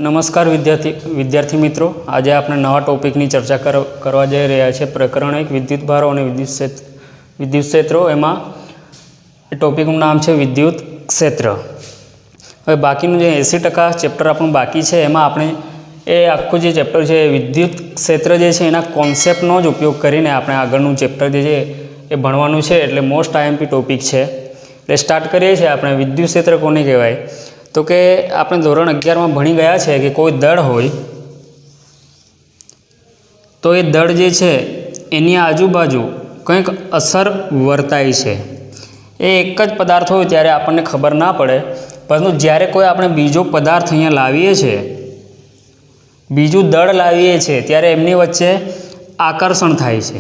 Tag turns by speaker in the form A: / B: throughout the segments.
A: नमस्कार विद्यार्थी मित्रों, आज आपणे नवा टॉपिकनी चर्चा करवा जई रह्या छे। प्रकरण 1 विद्युत भारो अने विद्युत क्षेत्रों। एमां टॉपिकनुं नाम छे विद्युत क्षेत्र। हवे बाकीनुं जे 80% चेप्टर आपणुं बाकी छे एमां आपणे ए आखुं जे चेप्टर छे विद्युत क्षेत्र जे छे एना कॉन्सेप्टनो ज उपयोग करीने आपणे आगळनुं चेप्टर जे छे ए भणवानुं छे। एटले मोस्ट आईएमपी टॉपिक छे। एटले स्टार्ट करीए छीए। आपणे विद्युत क्षेत्र कोने कहेवाय तो कि आपणे धोरण 11 में भणी गया है कि कोई दड़ होय तो ये दड़ जे छे एनी आजूबाजू कंईक असर वर्ताय छे। ए एक ज पदार्थ होय त्यारे आपणने खबर ना पड़े, परंतु ज्यारे कोई आपणे बीजो पदार्थ अहींया लावीए छे, बीजू दड़ लावीए छे त्यारे एमनी वच्चे आकर्षण थाय छे।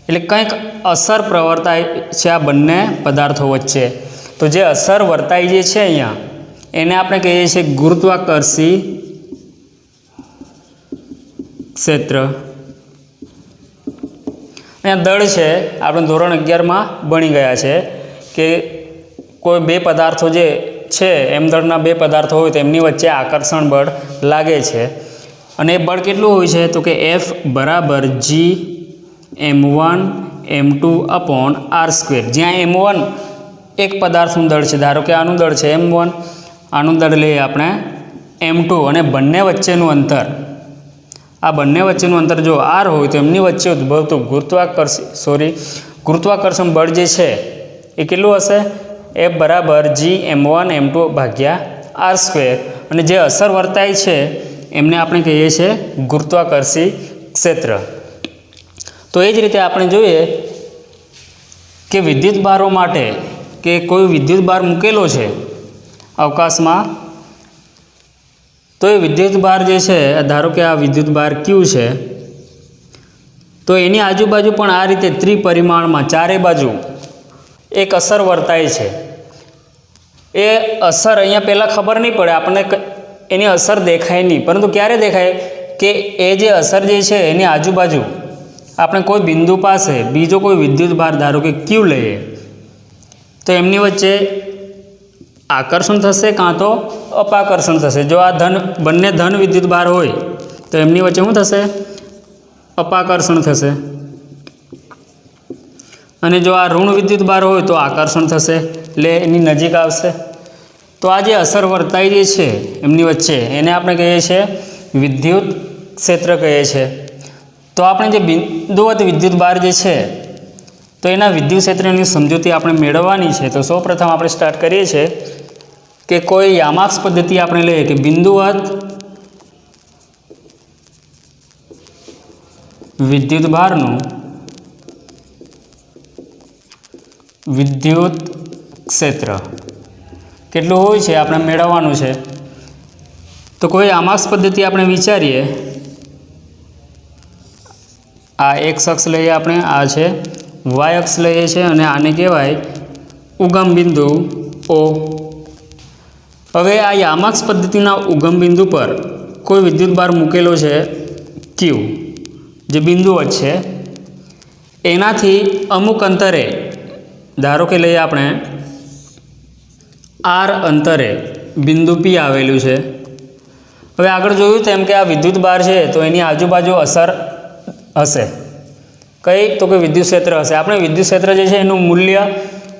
A: एटले कंईक असर प्रवर्ताय छे आ बंने पदार्थो वच्चे। तो जे असर वर्ताई जे छे अहींया एने आपणे कहीए छीए गुरुत्वाकर्षी क्षेत्र। अहींया दड़ छे आपणे धोरण 11 में भणी गया छे कि कोई बे पदार्थो जे छे एम दड़ना बे पदार्थो होय तो एमनी वच्चे आकर्षण बळ लागे छे अने ए बळ केटલું होय छे तो कि F बराबर G m1 m2 upon r²। ज्यां m1 एक पदार्थનું दળ છે, ધારો કે આનું દળ છે m1, આનું દળ લઈએ આપણે m2 અને બંને વચ્ચેનું અંતર, આ બંને વચ્ચેનું અંતર જો r હોય તો એમની વચ્ચે ઉદ્ભવતું ગુરુત્વાકર્ષણ બળ જે છે એ કેટલું હશે? F બરાબર G m1 m2 ભાગ્યા r² અને જે અસર વર્તાય છે એમને આપણે કહીએ છીએ ગુરુત્વાકર્ષી ક્ષેત્ર। તો એ જ રીતે આપણે જોઈએ કે વિદ્યુત ભારો માટે કે કોઈ વિદ્યુત ભાર મૂકેલો છે અવકાશમાં, તો એ વિદ્યુત ભાર જે છે, ધારો કે આ વિદ્યુત ભાર Q છે, તો એની આજુબાજુ પણ આ રીતે ત્રિપરિમાણમાં ચારે બાજુ એક અસર વર્તાય છે। એ અસર અહીંયા પહેલાં ખબર નહીં પડે આપણને, એની અસર દેખાય નહીં, પરંતુ ક્યારે દેખાય કે એ જે અસર જે છે એની આજુબાજુ આપણે કોઈ બિંદુ પાસે બીજો કોઈ વિદ્યુત ભાર ધારો કે Q લઈએ तो एमनी वच्चे आकर्षण थशे कां तो अपाकर्षण थशे। जो आ बंने धन विद्युत भार होय तो एमनी वच्चे शुं थशे? अपाकर्षण थशे। अने जो आ ऋण विद्युत भार होय तो आकर्षण थशे, એટલે એની નજીક આવશે। તો આ જે અસર વર્તાઈ જે છે એમની વચ્ચે એને આપણે કહીએ છીએ વિદ્યુત ક્ષેત્ર કહીએ છીએ। તો આપણે જે બિંદુવત વિદ્યુત ભાર જે છે तो एना विद्युत क्षेत्रनी समजूती आपणे मेळववानी छे। तो सौ प्रथम आपणे स्टार्ट करीए छे कि कोई यामाक्स पद्धति आपणे लईए कि बिंदुवत विद्युत भारनुं विद्युत क्षेत्र केटलुं होय छे आपणे मेळववानुं छे। तो कोई यामाक्स पद्धति आपणे विचारीए, आ एक्स अक्ष लईए आपणे, आ छे वाय अक्ष लईए छे अने आने कहेवाय उगम बिंदु ओ। हवे आ यामाक्स पद्धतिना उगम बिंदु पर कोई विद्युत भार मूकेलो छे Q, जे बिंदुवत छे, एनाथी अमुक अंतरे धारो के लईए आपणे R अंतरे बिंदु P आवेलुं छे। हवे आगळ जोयुं तेम के आ विद्युत भार छे तो एनी आजूबाजू असर हशे कई तो कि विद्युत क्षेत्र हशे। આપણે વિદ્યુત ક્ષેત્ર જે છે એનું મૂલ્ય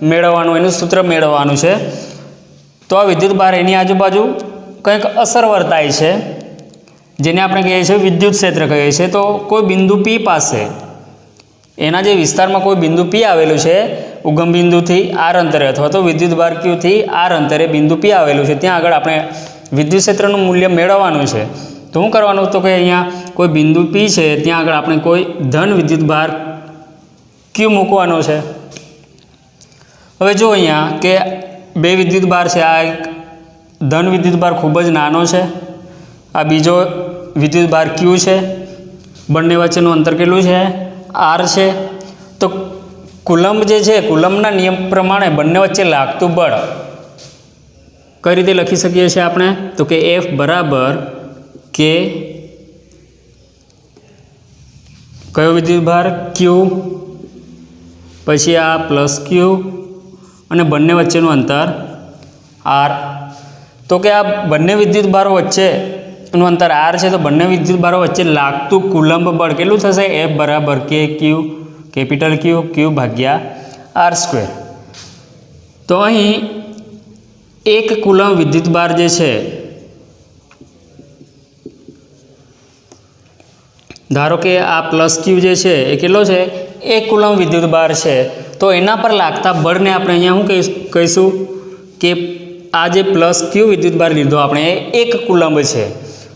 A: મેળવવાનું, એનું સૂત્ર મેળવવાનું છે। તો આ વિદ્યુત ભાર એની આજુબાજુ કંઈક અસર વર્તાય છે જેને આપણે કહીએ છીએ વિદ્યુત ક્ષેત્ર કહીએ છીએ। તો કોઈ બિંદુ P પાસે એના જે વિસ્તારમાં કોઈ બિંદુ P આવેલું છે ઉગમ બિંદુથી R અંતરે અથવા તો વિદ્યુત ભાર Q થી R અંતરે બિંદુ P આવેલું છે, ત્યાં આગળ આપણે વિદ્યુત ક્ષેત્રનું મૂલ્ય મેળવવાનું છે। तो શું કરવાનું? તો કે અહીંયા કોઈ બિંદુ P છે ત્યાં આગળ આપણે કોઈ ધન વિદ્યુત ભાર Q મૂકવાનો છે। હવે જો અહીંયા કે બે વિદ્યુત ભાર છે, આ એક ધન વિદ્યુત ભાર ખૂબ જ નાનો છે, આ બીજો વિદ્યુત ભાર Q છે, બંને વચ્ચેનું અંતર કેટલું છે? R છે। તો કુલંબ જે છે, કુલંબના નિયમ પ્રમાણે બંને વચ્ચે લાગતું બળ કઈ રીતે લખી શકીએ છીએ આપણે? તો કે F બરાબર કે કયો વિદ્યુત ભાર Q, પછી આ પ્લસ Q અને બંને વચ્ચેનું અંતર R। तो कि आ बंने विद्युत भारो वच्चेनु अंतर आर है तो बंने विद्युत भारो वच्चे लागतुं कूलम्ब बळ केटलुं थशे F बराबर के क्यू कैपिटल क्यू क्यू भाग्या आर स्क्वेर। तो अहीं 1 कूलम्ब विद्युत भार जे छे धारो कि आ प्लस क्यू जे छे ए केटलो छे 1 कूलम्ब विद्युत भार छे तो एना पर लागता बळने आपणे अहींया शुं कहीशुं कि आ जे प्लस क्यू विद्युत भार लीधो आपणे 1 कूलम्ब छे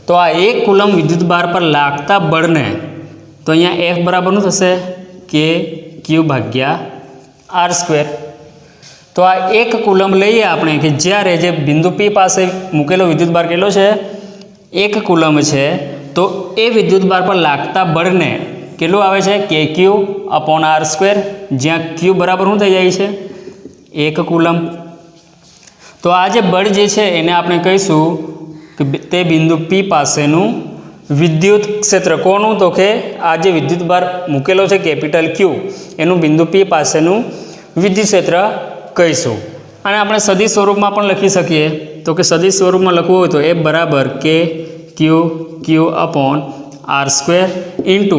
A: तो आ 1 कूलम्ब विद्युत भार पर लागता बळने तो अहींया F बराबर शुं थशे के क्यू भाग्या आर स्क्वेर। तो आ 1 कूलम्ब लईए आपणे कि ज्यारे जे बिंदु P पासे मूकेलो विद्युत भार केटलो छे 1 कूलम्ब छे तो ए विद्युत भार पर लागता बळने केटલું આવે છે કે ક્યુ अपॉन आर स्क्वेर જ્યાં ક્યુ बराबर શું થઈ જાય છે 1 કુલમ્બ। તો આ જે બળ જે છે એને આપણે કહીશું કે તે બિંદુ P પાસેનું વિદ્યુત ક્ષેત્ર કોનું તો કે આ જે વિદ્યુત ભાર મૂકેલો છે કેપિટલ ક્યુ એનું બિંદુ P પાસેનું વિદ્યુત ક્ષેત્ર કહીશું। અને આપણે સદિશ સ્વરૂપમાં પણ લખી શકીએ તો કે સદિશ સ્વરૂપમાં લખવું હોય તો F બરાબર કે Q upon R square into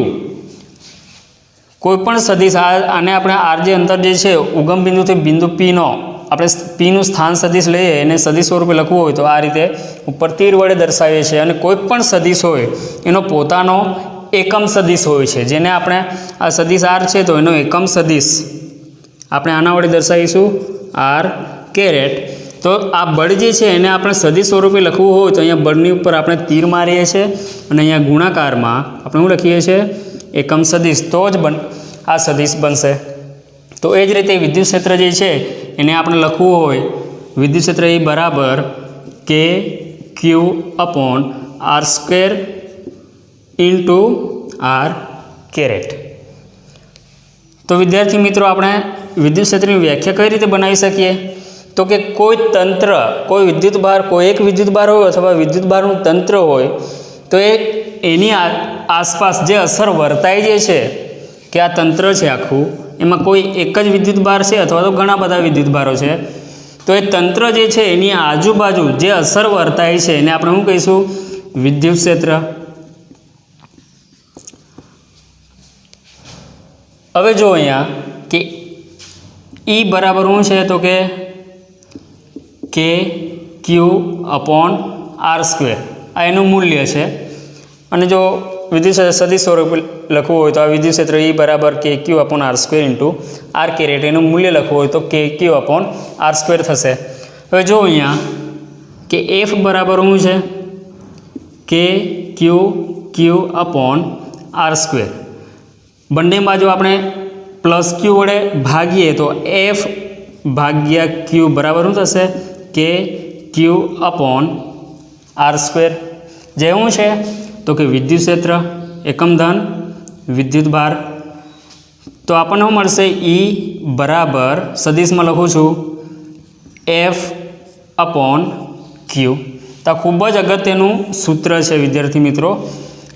A: कोईपण सदिश आने अपने आर जे अंतर जे छे उगम बिंदु थी बिंदु P नो अपने P नु स्थान सदिश लईए एने सदिश स्वरूपे लखवुं होय तो आ रीते उपर तीर वडे दर्शावीए छीए अने कोईपण सदिश होय एनो पोतानो एकम सदिश होय छे जेने आपणे आ सदिश आर छे तो एनो एकम सदिश आपणे आना वडे दर्शावीशुं आर कैरेट। तो आ बळ जे छे एने आपणे सदिश स्वरूपे लखवुं होय तो अहींया बळनी उपर आपणे तीर मारीए छीए अने अहींया गुणाकारमां आपणे शुं लखीए छीए एकम सदिश तो ज आ सदिश बनशे। तो ए ज रीते विद्युत क्षेत्र जे छे एने आपणे लखवुं होय विद्युत क्षेत्र E बराबर के Q upon R square into R caret. तो विद्यार्थी मित्रों आपणे विद्युत क्षेत्रनी व्याख्या कई रीते बनावी सकीए तो कि कोई तंत्र कोई विद्युत भार कोई एक विद्युत भार हो अथवा विद्युत भारનું तंत्र होय तो एनी आसपास जे असर वर्ताय जे छे कि आ तंत्र छे आखुं एमां कोई एक ज विद्युत भार छे अथवा तो घणा बधा विद्युत भारो छे तो ए तंत्र जे छे एनी आजुबाजु जे असर वर्ताय छे एने आपणे शुं कहीशुं विद्युत क्षेत्र। हवे जो अहींया कि E बराबर शुं छे तो के क्यू अपॉन आर स्क्वेर आ एनुं मूल्य है। अने जो विद्युत सदिश स्वरूप लखवुं होय तो आ विद्युत क्षेत्र E बराबर के Q upon R square into R caret एनुं मूल्य लखवुं होय तो के क्यू अपॉन आर स्क्वेर थशे। हवे जो अहींया कि F बराबर शुं छे के क्यू अपॉन आर स्क्वेर बंने बाजू आपणे प्लस क्यू वडे भागीए तो F भाग्या क्यू बराबर शुं थशे के क्यू अपॉन आर स्क्वेर जे शुं छे तो कि विद्युत क्षेत्र एकम धन विद्युत भार। तो आपणे शुं मळशे E बराबर सदिश में लखुं छुं F अपॉन क्यू। तो खूब ज अगत्यनुं सूत्र है विद्यार्थी मित्रों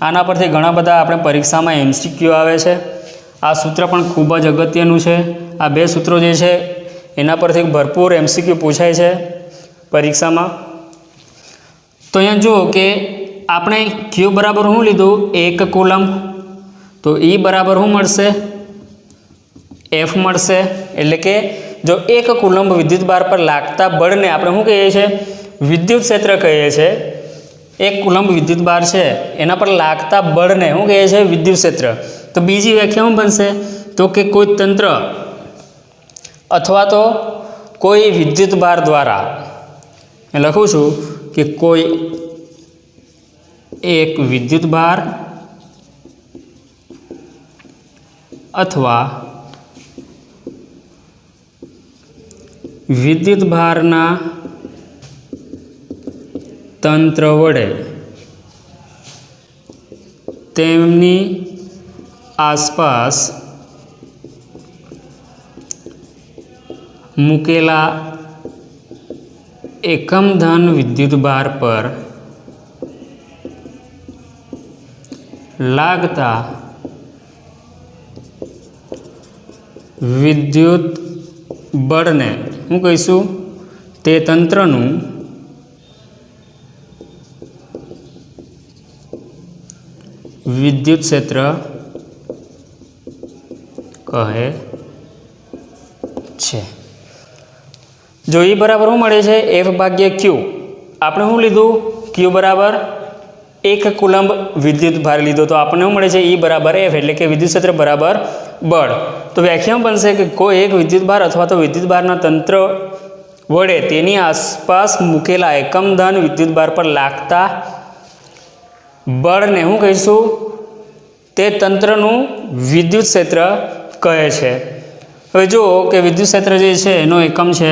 A: आना परथी घणा बधा आपणे परीक्षा में MCQ आवे छे। आ सूत्र पण खूब ज अगत्यनुं छे। आ बे सूत्रों जे छे एना परथी भरपूर MCQ पूछाय छे परीक्षा में। तो अहींया जुओ कि आपणे क्यू बराबर शुं लीधुं 1 कूलम्ब तो E बराबर शुं मळशे F मळशे एटले के जो 1 कूलम्ब विद्युत भार पर लागता बळने आपणे शुं कहीए छीए विद्युत क्षेत्र कहीए छीए। 1 कूलम्ब विद्युत भार छे एना पर लागता बळने शुं कहीए छीए विद्युत क्षेत्र। तो बीजी व्याख्या शुं बनशे तो कि कोई तंत्र अथवा तो कोई विद्युत भार द्वारा लखुं छुं कि कोई एक विद्युत भार अथवा विद्युत भारना तंत्र वडे तेमनी आसपास मूकेला एकम धन विद्युत भार पर लागता विद्युत बळने हूँ कहीशुं ते तंत्रनुं વિદ્યુત ક્ષેત્ર કહે છે। જો E બરાબર શું મળે છે, F ભાગ્યા Q। આપણે શું લીધું, Q બરાબર 1 કુલંબ વિદ્યુત ભાર લીધો, તો આપણને શું મળે છે, E બરાબર F, એટલે કે વિદ્યુત ક્ષેત્ર બરાબર બળ। તો વ્યાખ્યા બનશે કે કોઈ એક વિદ્યુત ભાર અથવા તો વિદ્યુત ભારના તંત્ર વડે તેની આસપાસ મૂકેલા એકમ ધન વિદ્યુત ભાર પર લાગતા બળને શું કહીશું, તે તંત્રનું વિદ્યુત ક્ષેત્ર કહે છે। હવે જુઓ કે વિદ્યુત ક્ષેત્ર જે છે એનો એકમ છે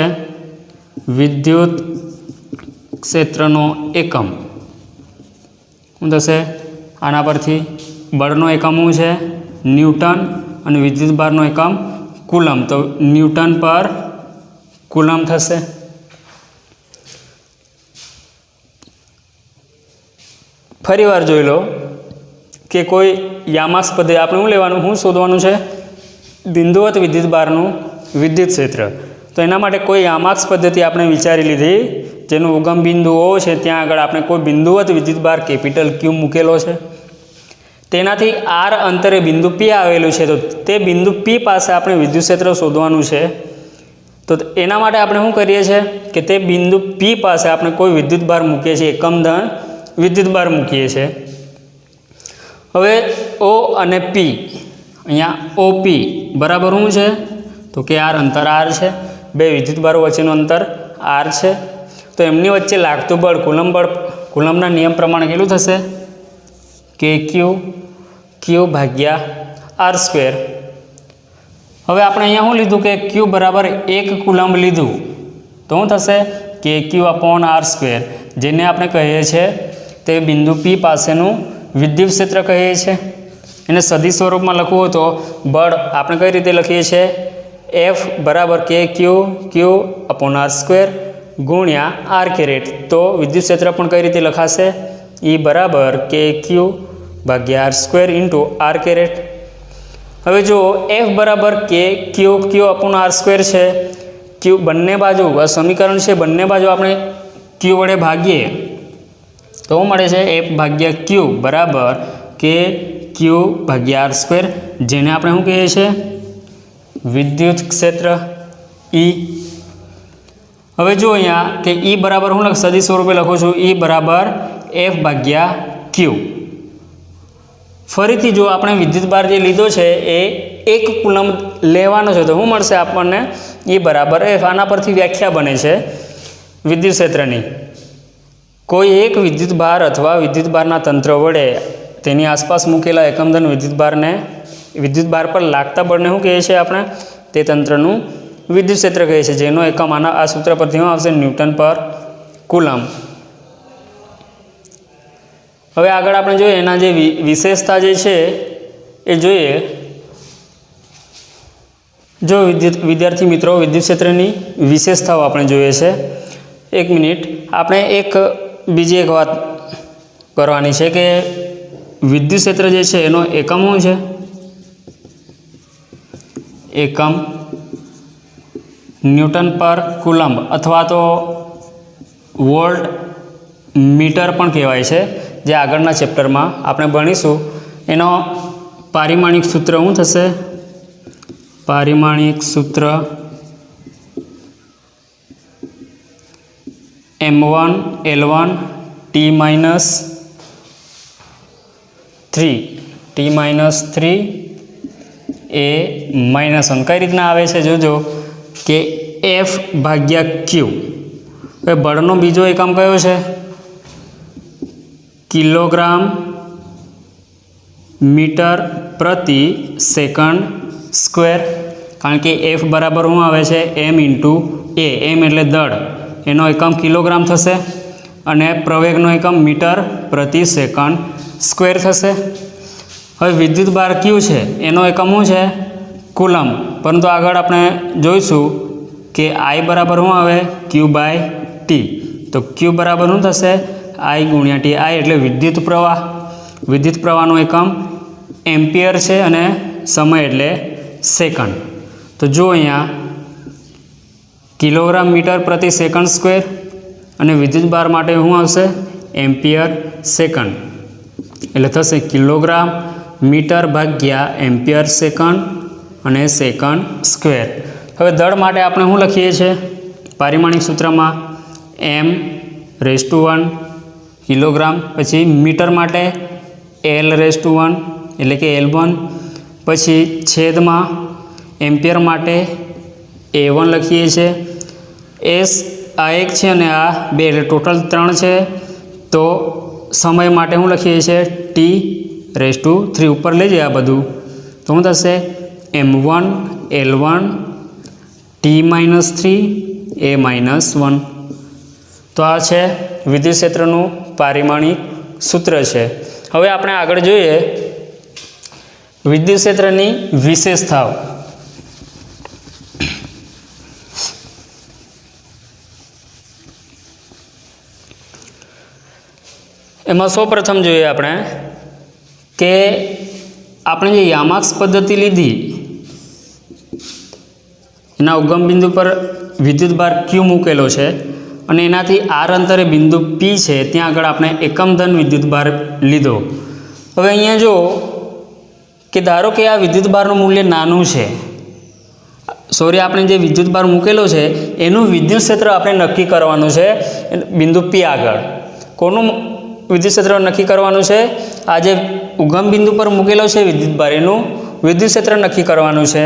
A: વિદ્યુત ક્ષેત્રનો એકમ શું થશે, આના પરથી બળનો એકમ શું છે, ન્યૂટન, અને વિદ્યુત ભારનો એકમ કુલમ, તો ન્યૂટન પર કુલમ થશે। ફરી વાર જોઈ લો કે કોઈ યામાસ પદ્ધતિ, આપણે શું લેવાનું, શું શોધવાનું છે, બિંદુવત વિદ્યુત ભારનું વિદ્યુત ક્ષેત્ર। તો એના માટે કોઈ યામાક્સ પદ્ધતિ આપણે વિચારી લીધી, જેનું ઉગમ બિંદુ O છે ત્યાં આગળ આપણે કોઈ બિંદુવત વિદ્યુત ભાર કેપિટલ Q મૂકેલો છે, તેનાથી R અંતરે બિંદુ P આવેલું છે, તો તે બિંદુ P પાસે આપણે વિદ્યુત ક્ષેત્ર શોધવાનું છે। તો એના માટે આપણે શું કરીએ છીએ કે તે બિંદુ P પાસે આપણે કોઈ વિદ્યુત ભાર મૂકીએ છીએ, એકમ ધન વિદ્યુત ભાર મૂકીએ છીએ। હવે O અને P, અહીંયા OP બરાબર શું છે, તો કે અંતર R છે, બે વિદ્યુત ભારો વચ્ચેનું અંતર R છે, તો એમની વચ્ચે લાગતું બળ કુલંબના નિયમ પ્રમાણે કેટલું થશે, Q ભાગ્યા R²। હવે આપણે અહીંયા શું લીધું કે Q બરાબર 1 કુલંબ લીધું, તો શું થશે, KQ/R², જેને આપણે કહીએ છીએ તે બિંદુ P પાસેનું વિદ્યુત ક્ષેત્ર કહીએ છીએ। એને સદિશ સ્વરૂપમાં લખવું હોય તો બળ આપણે કઈ રીતે લખીએ છીએ, F બરાબર KQ/R² ગુણ્યા R², તો વિદ્યુત ક્ષેત્ર પણ કઈ રીતે લખાશે, E બરાબર KQ/R² ઇન્ટુ R²। હવે જો F બરાબર KQ/R² છે, Q બંને બાજુ આ સમીકરણ છે, બંને બાજુ આપણે Q વડે ભાગીએ તો શું મળે છે, F ભાગ્યા Q બરાબર KQ/R², જેને આપણે શું કહીએ છીએ, વિદ્યુત ક્ષેત્ર E। હવે જો અહીંયા કે E બરાબર હું સદિશ સ્વરૂપે લખું છું, E બરાબર F ભાગ્યા Q। ફરીથી જો આપણે વિદ્યુત ભાર જે લીધો છે એ 1 કુલંબ લેવાનો છે, તો શું મળશે આપણને, E બરાબર F। આના પરથી વ્યાખ્યા બને છે વિદ્યુત ક્ષેત્રની, કોઈ એક વિદ્યુત ભાર અથવા વિદ્યુત ભારના તંત્ર વડે તેની આસપાસ મૂકેલા એકમધન વિદ્યુત ભાર પર લાગતા બળને શું કહીએ છીએ આપણે, તે તંત્રનું વિદ્યુત ક્ષેત્ર કહે છે, જેનો એકમ આ સૂત્ર પરથી શું આવશે, ન્યૂટન પર કુલમ। હવે આગળ આપણે જોઈએ એના જે વિશેષતા જે છે એ જોઈએ। જો વિદ્યાર્થી મિત્રો વિદ્યુત ક્ષેત્રની વિશેષતાઓ આપણે જોઈએ છે, 1 મિનિટ, આપણે બીજી એક વાત કરવાની છે કે વિદ્યુત ક્ષેત્ર જે છે એનો એકમ શું છે, એકમ ન્યૂટન પર કુલંબ અથવા તો વોલ્ટ મીટર પણ કહેવાય છે, જે આગળના ચેપ્ટરમાં આપણે ભણીશું। એનો પારિમાણિક સૂત્ર શું થશે, પારિમાણિક સૂત્ર M1L1 T-3 A -1 કઈ રીતના આવે છે, જોજો કે F ભાગ્યા Q। હવે બળનો બીજો એકમ કયો છે, કિલોગ્રામ મીટર પ્રતિ સેકન્ડ સ્ક્વેર, કારણ કે F બરાબર શું આવે છે, M ઇન્ટુ A, M એટલે દળ, એનો એકમ કિલોગ્રામ થશે, અને પ્રવેગનો એકમ મીટર પ્રતિ સેકન્ડ સ્ક્વેર થશે। હવે વિદ્યુત ભાર Q છે એનો એકમ શું છે, કુલમ, પરંતુ આગળ આપણે જોઈશું કે I બરાબર શું આવે, Q/T, તો Q બરાબર શું થશે, I ગુણ્યા T, I એટલે વિદ્યુત પ્રવાહનો એકમ એમ્પિયર છે અને સમય એટલે સેકન્ડ। તો જો અહીંયા કિલોગ્રામ મીટર પ્રતિ સેકન્ડ સ્ક્વેર અને વિદ્યુત ભાર માટે શું આવશે, એમ્પિયર સેકન્ડ। એટલે થશે કિલોગ્રામ મીટર ભાગ્યા એમ્પિયર સેકન્ડ અને સેકન્ડ સ્ક્વેર. હવે દળ માટે આપણે શું લખીએ છીએ પારિમાણિક સૂત્રમાં m⁻⁴ કિલોગ્રામ, પછી મીટર માટે L⁴ એટલે કે L1, પછી છેદમાં એમ્પિયર માટે A1 લખીએ છીએ. S આ 1 છે અને આ 2 એટલે ટોટલ 3 છે. તો સમય માટે શું લખીએ છીએ T⁻3 ઉપર લઈ જાય આ બધું તો શું થશે m1 L1 T⁻3 A-1. તો આ છે વિદ્યુત ક્ષેત્રનું પારિમાણિક સૂત્ર છે. હવે આપણે આગળ જોઈએ વિદ્યુત ક્ષેત્રની વિશેષતાઓ. એમાં સૌપ્રથમ જોઈએ આપણે કે આપણે જે યામાક્સ પદ્ધતિ લીધી એના ઉગમ બિંદુ પર વિદ્યુતભાર Q મૂકેલો છે અને એનાથી આર અંતરે બિંદુ P છે ત્યાં આગળ આપણે એકમ ધન વિદ્યુતભાર લીધો. હવે અહીંયા જો કે ધારો કે આ વિદ્યુતભારનું મૂલ્ય નાનું છે, આપણે જે વિદ્યુતભાર મૂકેલો છે એનું વિદ્યુત ક્ષેત્ર આપણે નક્કી કરવાનું છે બિંદુ P આગળ. કોનું વિદ્યુત ક્ષેત્ર નક્કી કરવાનું છે? આ જે ઉગમ બિંદુ પર મૂકેલો છે વિદ્યુતભાર એનું વિદ્યુત ક્ષેત્ર નક્કી કરવાનું છે.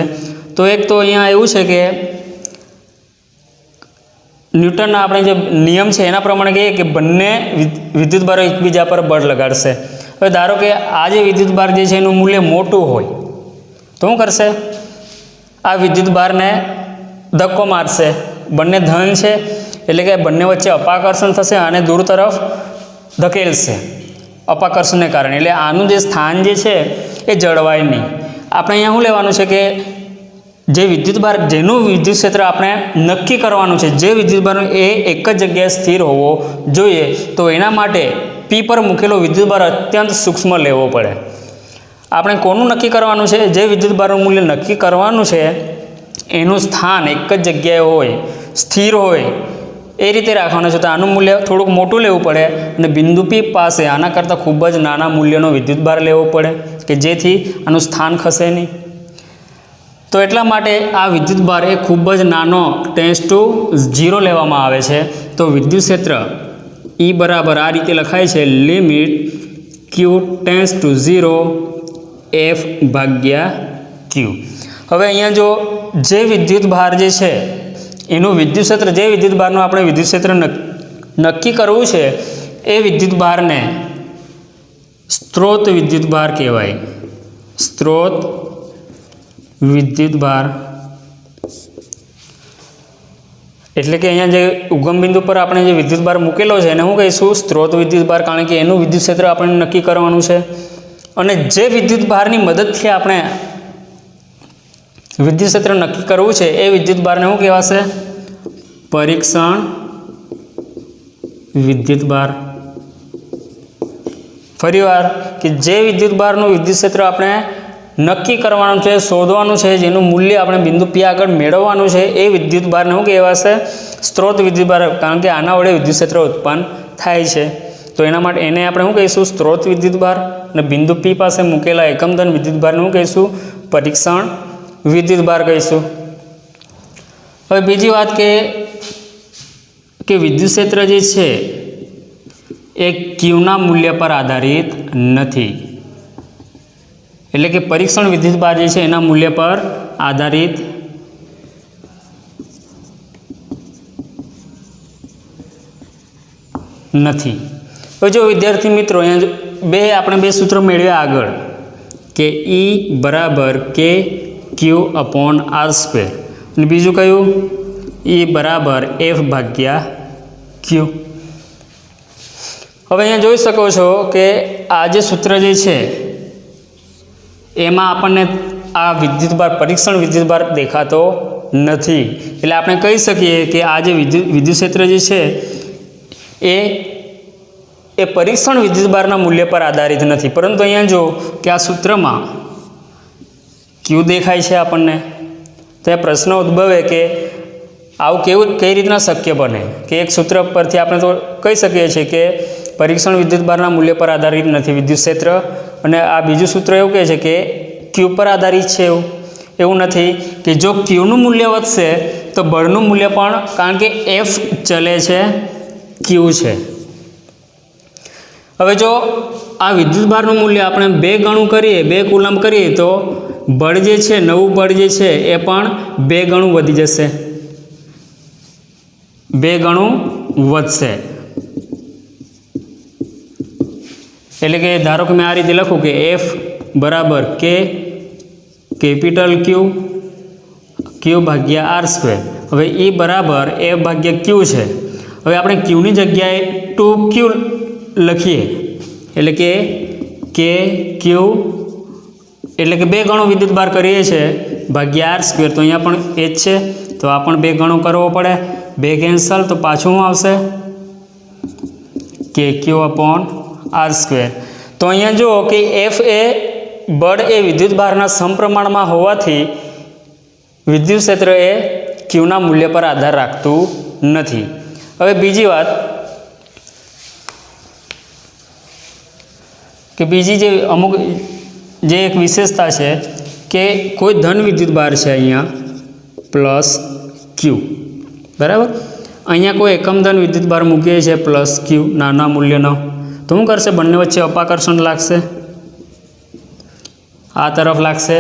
A: તો એક તો અહીંયા એવું છે કે ન્યૂટનના આપણે જે નિયમ છે એના પ્રમાણે કહીએ કે બંને વિદ્યુતભારો એકબીજા પર બળ લગાડશે. હવે ધારો કે આ જે વિદ્યુતભાર જે છે એનું મૂલ્ય મોટું હોય તો શું કરશે? આ વિદ્યુતભારને ધક્કો મારશે. બંને ધન છે એટલે કે બંને વચ્ચે અપાકર્ષણ થશે અને દૂર તરફ ધકેલશે અપાકર્ષણને કારણે. એટલે આનું જે સ્થાન જે છે એ જળવાય નહીં. આપણે અહીંયા શું લેવાનું છે કે જે વિદ્યુતભાર જેનું વિદ્યુત ક્ષેત્ર આપણે નક્કી કરવાનું છે, જે વિદ્યુતભાર એ એક જ જગ્યાએ સ્થિર હોવો જોઈએ, તો એના માટે P પર મૂકેલો વિદ્યુતભાર અત્યંત સૂક્ષ્મ લેવો પડે. આપણે કોનું નક્કી કરવાનું છે? જે વિદ્યુતભારનું મૂલ્ય નક્કી કરવાનું છે એનું સ્થાન એક જ જગ્યાએ હોય, સ્થિર હોય એ રીતે રાખવાનું છે. તો આનું મૂલ્ય થોડુંક મોટું લેવું પડે અને બિંદુ P પાસે આના કરતાં ખૂબ જ નાના મૂલ્યનો વિદ્યુતભાર લેવો પડે કે જેથી આનું સ્થાન ખસે નહીં. તો એટલા માટે આ વિદ્યુતભાર એ ખૂબ જ નાનો → 0 લેવામાં આવે છે. તો વિદ્યુત ક્ષેત્ર E બરાબર આ રીતે લખાય છે લિમિટ Q → 0 F/Q. હવે અહીંયા જો જે વિદ્યુતભાર જે છે એનું વિદ્યુત ક્ષેત્ર, જે વિદ્યુતભારનું આપણે વિદ્યુત ક્ષેત્ર નક્કી કરવું છે એ વિદ્યુતભારને સ્ત્રોત વિદ્યુતભાર કહેવાય. સ્ત્રોત વિદ્યુતભાર એટલે કે અહીંયા જે ઉગમ બિંદુ પર આપણે જે વિદ્યુતભાર મૂકેલો છે એને શું કહીશું? સ્ત્રોત વિદ્યુતભાર. કારણ કે એનું વિદ્યુત ક્ષેત્ર આપણે નક્કી કરવાનું છે. અને જે વિદ્યુતભારની મદદથી આપણે વિદ્યુત ક્ષેત્ર નક્કી કરવું છે એ વિદ્યુતભારને શું કહેવાશે? પરીક્ષણ વિદ્યુતભાર. ફરીવાર કે જે વિદ્યુતભારનું વિદ્યુત ક્ષેત્ર આપણે નક્કી કરવાનું છે, શોધવાનું છે, જેનું મૂલ્ય આપણે બિંદુ P આગળ મેળવવાનું છે એ વિદ્યુતભારને શું કહેવાશે? સ્ત્રોત વિદ્યુતભાર. કારણ કે આના વડે વિદ્યુત ક્ષેત્ર ઉત્પન્ન થાય છે. તો એના માટે એને આપણે શું કહીશું? સ્ત્રોત વિદ્યુતભાર. અને બિંદુ P પાસે મૂકેલા એકમધન વિદ્યુતભારને શું કહીશું? પરીક્ષણ વિદ્યુતભાર કહીશું. હવે બીજી વાત કે વિદ્યુત ક્ષેત્ર જે છે એ Qના મૂલ્ય પર આધારિત નથી. એટલે કે પરીક્ષણ વિદ્યુતભાર જે છે એના મૂલ્ય પર આધારિત નથી. હવે જો વિદ્યાર્થી મિત્રો અહીંયા આપણે બે સૂત્ર મેળવ્યા આગળ કે E બરાબર KQ/R². અને બીજું કયું? E બરાબર F/Q. હવે અહીંયા જોઈ શકો છો કે આ જે સૂત્ર જે છે એમાં આપણને આ વિદ્યુતભાર પરીક્ષણ વિદ્યુતભાર દેખાતો નથી. એટલે આપણે કહી શકીએ કે આ જે વિદ્યુત ક્ષેત્ર જે છે એ પરીક્ષણ વિદ્યુતભારના મૂલ્ય પર આધારિત નથી. પરંતુ અહીંયા જો કે આ સૂત્રમાં Q દેખાય છે આપણને, તો એ પ્રશ્ન ઉદ્ભવે કે આવું કઈ રીતના શક્ય બને કે એક સૂત્ર પરથી આપણે તો કહી શકીએ છીએ કે પરીક્ષણ વિદ્યુતભારના મૂલ્ય પર આધારિત નથી વિદ્યુત ક્ષેત્ર, અને આ બીજું સૂત્ર એવું કહે છે કે ક્યુ પર આધારિત છે. એવું નથી કે જો ક્યુનું મૂલ્ય વધશે તો બળનું મૂલ્ય પણ, કારણ કે એફ ચલે છે, ક્યુ છે. હવે જો આ વિદ્યુતભારનું મૂલ્ય આપણે 2 ગણું કરીએ, 2 કુલમ્બ કરીએ, તો બળ જે છે, નવું બળ જે છે એ પણ 2 ગણું વધી જશે, 2 ગણું વધશે. એટલે કે ધારો કે મેં આ રીતે લખું કે એફ બરાબર કે કેપિટલ ક્યુ ભાગ્યા આર સ્ક્વેર. હવે એ બરાબર એફ ભાગ્યા ક્યુ છે. હવે આપણે ક્યુની જગ્યાએ 2Q લખીએ, એટલે કે ક્યુ એટલે કે 2 ગણો વિદ્યુતભાર કરીએ છીએ ભાગ્યા આર સ્ક્વેર. તો અહીંયા પણ એ જ છે, તો આ પણ 2 ગણો કરવો પડે. 2 કેન્સલ, તો પાછું શું આવશે કે ક્યુ અપોન આર સ્ક્વેર. તો અહીંયા જુઓ કે એફ એ બળ એ વિદ્યુતભારના સમપ્રમાણમાં હોવાથી વિદ્યુત ક્ષેત્ર એ ક્યુના મૂલ્ય પર આધાર રાખતું નથી. હવે બીજી વાત કે બીજી જે અમુક જે એક વિશેષતા છે કે કોઈ ધન વિદ્યુતભાર છે અહીંયા પ્લસ ક્યુ, બરાબર. અહીંયા કોઈ એકમ ધન વિદ્યુતભાર મૂકીએ છીએ પ્લસ ક્યુ નાના મૂલ્યનો, તો શું કરશે, બંને વચ્ચે અપાકર્ષણ લાગશે, આ તરફ લાગશે.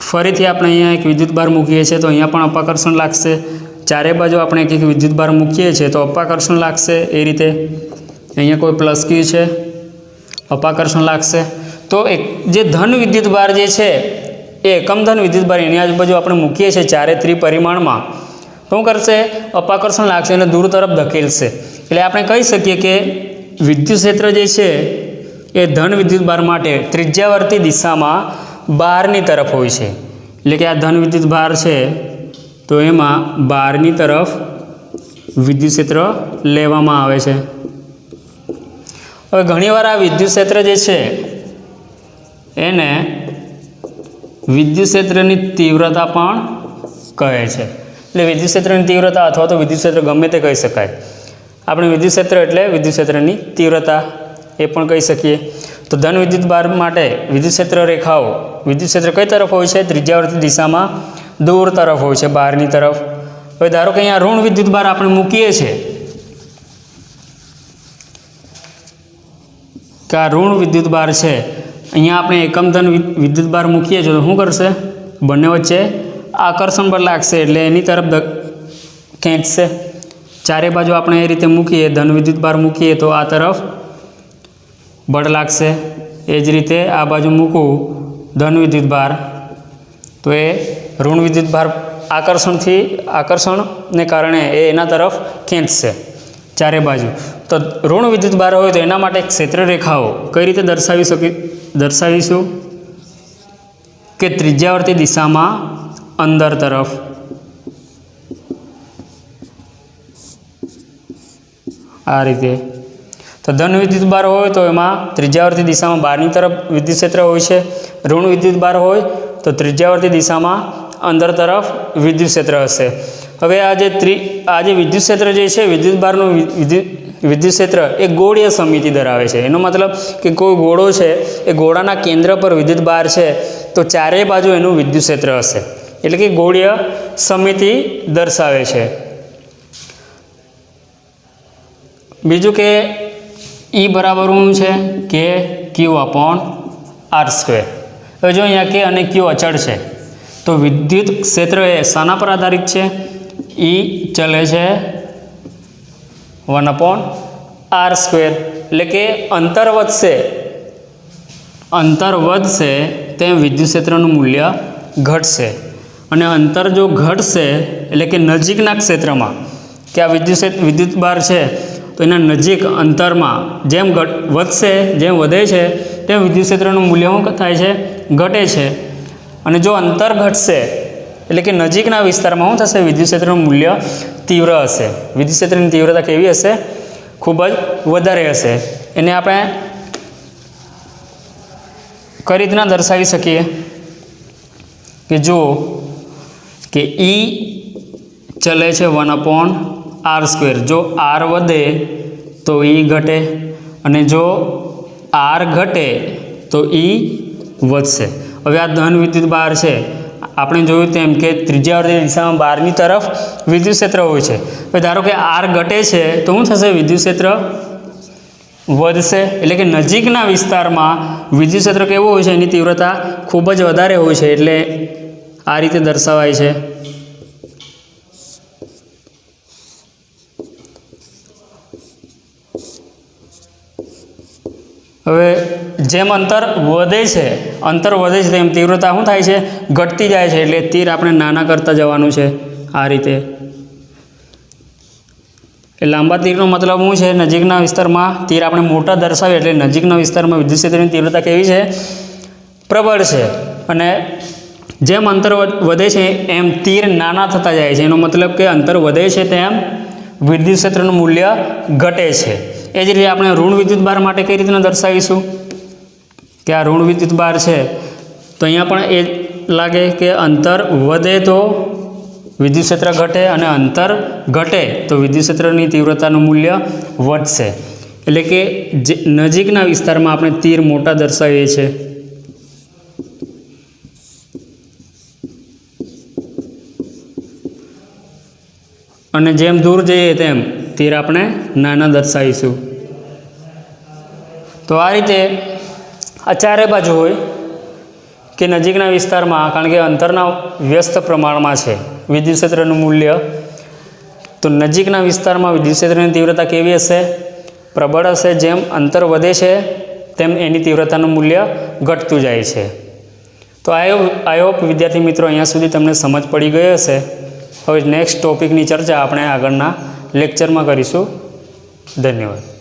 A: ફરીથી આપણે અહીંયા એક વિદ્યુતભાર મૂકીએ છીએ તો અહીંયા પણ અપાકર્ષણ લાગશે. ચારે બાજુ આપણે એક વિદ્યુતભાર મૂકીએ છીએ તો અપાકર્ષણ લાગશે. એ રીતે અહીંયા કોઈ પ્લસ ક્યુ છે, અપાકર્ષણ લાગશે. તો એક જે ધન વિદ્યુતભાર જે છે એ એકમ ધન વિદ્યુતભાર એની આજુબાજુ આપણે મૂકીએ છીએ ચારે ત્રિપરિમાણમાં, શું કરશે, અપાકર્ષણ લાગશે અને દૂર તરફ ધકેલશે. એટલે આપણે કહી શકીએ કે વિદ્યુત ક્ષેત્ર જે છે એ ધન વિદ્યુતભાર માટે ત્રિજ્યાવર્તી દિશામાં બહારની તરફ હોય છે. એટલે કે આ ધન વિદ્યુતભાર છે તો એમાં બહારની તરફ વિદ્યુત ક્ષેત્ર લેવામાં આવે છે. હવે ઘણીવાર આ વિદ્યુત ક્ષેત્ર જે છે એને વિદ્યુત ક્ષેત્રની તીવ્રતા પણ કહે છે. એટલે વિદ્યુત ક્ષેત્રની તીવ્રતા અથવા તો વિદ્યુત ક્ષેત્ર ગમે તે કહી શકાય. આપણે વિદ્યુત ક્ષેત્ર એટલે વિદ્યુત ક્ષેત્રની તીવ્રતા એ પણ કહી શકીએ. તો ધન વિદ્યુતભાર માટે વિદ્યુત ક્ષેત્ર રેખાઓ, વિદ્યુત ક્ષેત્ર કઈ તરફ હોય છે, ત્રિજ્યાવર્તી દિશામાં દૂર તરફ હોય છે, બહારની તરફ. હવે ધારો કે અહીંયા ઋણ વિદ્યુતભાર આપણે મૂકીએ છીએ કે આ ઋણ વિદ્યુતભાર છે, અહીંયા આપણે એકમ ધન વિદ્યુતભાર મૂકીએ છીએ તો શું કરશે, બંને વચ્ચે આકર્ષણ બળ લાગશે એટલે એની તરફ ખેંચશે. ચારે બાજુ આપણે એ રીતે મૂકીએ, ધન વિદ્યુતભાર મૂકીએ તો આ તરફ બળ લાગશે. એ જ રીતે આ બાજુ મૂકવું ધન વિદ્યુતભાર તો એ ઋણ વિદ્યુતભાર આકર્ષણને કારણે એ એના તરફ ખેંચશે ચારે બાજુ. તો ઋણ વિદ્યુતભાર હોય તો એના માટે ક્ષેત્ર રેખાઓ કઈ રીતે દર્શાવીશું કે ત્રિજ્યાવર્તી દિશામાં અંદર તરફ, આ રીતે. તો ધન વિદ્યુતભાર હોય તો એમાં ત્રિજ્યાવર્તી દિશામાં બહારની તરફ વિદ્યુત ક્ષેત્ર હોય છે. ઋણ વિદ્યુતભાર હોય તો ત્રિજ્યાવર્તી દિશામાં અંદર તરફ વિદ્યુત ક્ષેત્ર હશે. હવે આ જે વિદ્યુત ક્ષેત્ર જે છે વિદ્યુતભારનું વિદ્યુત ક્ષેત્ર એ ગોળીય સમિતિ ધરાવે છે. એનો મતલબ કે કોઈ ગોળો છે એ ગોળાના કેન્દ્ર પર વિદ્યુતભાર છે તો ચારેય બાજુ એનું વિદ્યુત ક્ષેત્ર હશે. એટલે કે ગોળીય સમિતિ દર્શાવે છે. બીજું કે ઈ બરાબર શું છે કે ક્યુ અપોન આર સ્ક્વેર. હવે જો અહીંયા કે અને ક્યુ અચળ છે તો વિદ્યુત ક્ષેત્ર એ શાના પર આધારિત છે, ઈ ચલે છે 1 અપોન આર સ્ક્વેર. એટલે કે અંતર વધશે તેમ વિદ્યુત ક્ષેત્રનું મૂલ્ય ઘટશે. અને અંતર જો ઘટશે એટલે કે નજીકના ક્ષેત્રમાં કે આ વિદ્યુતભાર છે તો એના નજીક અંતરમાં જેમ વધે છે તેમ વિદ્યુત ક્ષેત્રનું મૂલ્ય શું થાય છે, ઘટે છે. અને જો અંતર ઘટશે એટલે કે નજીકના વિસ્તારમાં શું થશે, વિદ્યુત ક્ષેત્રનું મૂલ્ય તીવ્ર હશે. વિદ્યુત ક્ષેત્રની તીવ્રતા કેવી હશે, ખૂબ જ વધારે હશે. એને આપણે કઈ રીતના દર્શાવી શકીએ કે જો કે ઈ ચલે છે 1 અપોન આર સ્ક્વેર. જો આર વધે તો E ઘટે, અને જો R ઘટે તો E વધશે. હવે આ ધન વિદ્યુત ભાર છે. આપણે જોયું તેમ કે ત્રિજ્યાવર્તી દિશામાં બહારની તરફ વિદ્યુત ક્ષેત્ર હોય છે. હવે ધારો કે R ઘટે છે તો શું થશે? વિદ્યુત ક્ષેત્ર વધશે. એટલે કે નજીકના વિસ્તારમાં વિદ્યુત ક્ષેત્ર કેવું હોય છે? એની તીવ્રતા ખૂબ જ વધારે હોય છે. એટલે આ રીતે દર્શાવાય છે. હવે જેમ અંતર વધે છે તેમ તીવ્રતા શું થાય છે? ઘટતી જાય છે. એટલે તીર આપણે નાના કરતા જવાનું છે આ રીતે. એ લાંબા તીરનો મતલબ શું છે? નજીકના વિસ્તારમાં તીર આપણે મોટા દર્શાવીએ એટલે નજીકના વિસ્તારમાં વિદ્યુત ક્ષેત્રની તીવ્રતા કેવી છે? પ્રબળ છે. અને જેમ અંતર વધે છે એમ તીર નાના થતા જાય છે. એનો મતલબ કે અંતર વધે છે તેમ વિદ્યુત ક્ષેત્રનું મૂલ્ય ઘટે છે. એ જ રીતે આપણે ઋણ વિદ્યુત ભાર માટે કઈ રીતના દર્શાવીશું? કે આ ઋણ વિદ્યુત ભાર છે તો અહીંયા પણ એ લાગે કે અંતર વધે તો વિદ્યુત ક્ષેત્ર ઘટે, અને અંતર ઘટે તો વિદ્યુત ક્ષેત્રની તીવ્રતાનું મૂલ્ય વધશે. એટલે કે જે નજીકના વિસ્તારમાં આપણે તીર મોટા દર્શાવીએ છીએ. અને જેમ દૂર જઈએ તેમ તીર આપણે નાના દર્શાવીશું. તો આ રીતે આ ચારે બાજુ હોય કે નજીકના વિસ્તારમાં, કારણ કે અંતરના વ્યસ્ત પ્રમાણમાં છે વિદ્યુત ક્ષેત્રનું મૂલ્ય, તો નજીકના વિસ્તારમાં વિદ્યુત ક્ષેત્રની તીવ્રતા કેવી હશે? પ્રબળ હશે. જેમ અંતર વધે છે તેમ એની તીવ્રતાનું મૂલ્ય ઘટતું જાય છે. તો આઈ હોપ વિદ્યાર્થી મિત્રો અહીંયા સુધી તમને સમજ પડી ગઈ હશે. હવે નેક્સ્ટ ટોપિકની ચર્ચા આપણે આગળના લેક્ચરમાં કરીશું. ધન્યવાદ.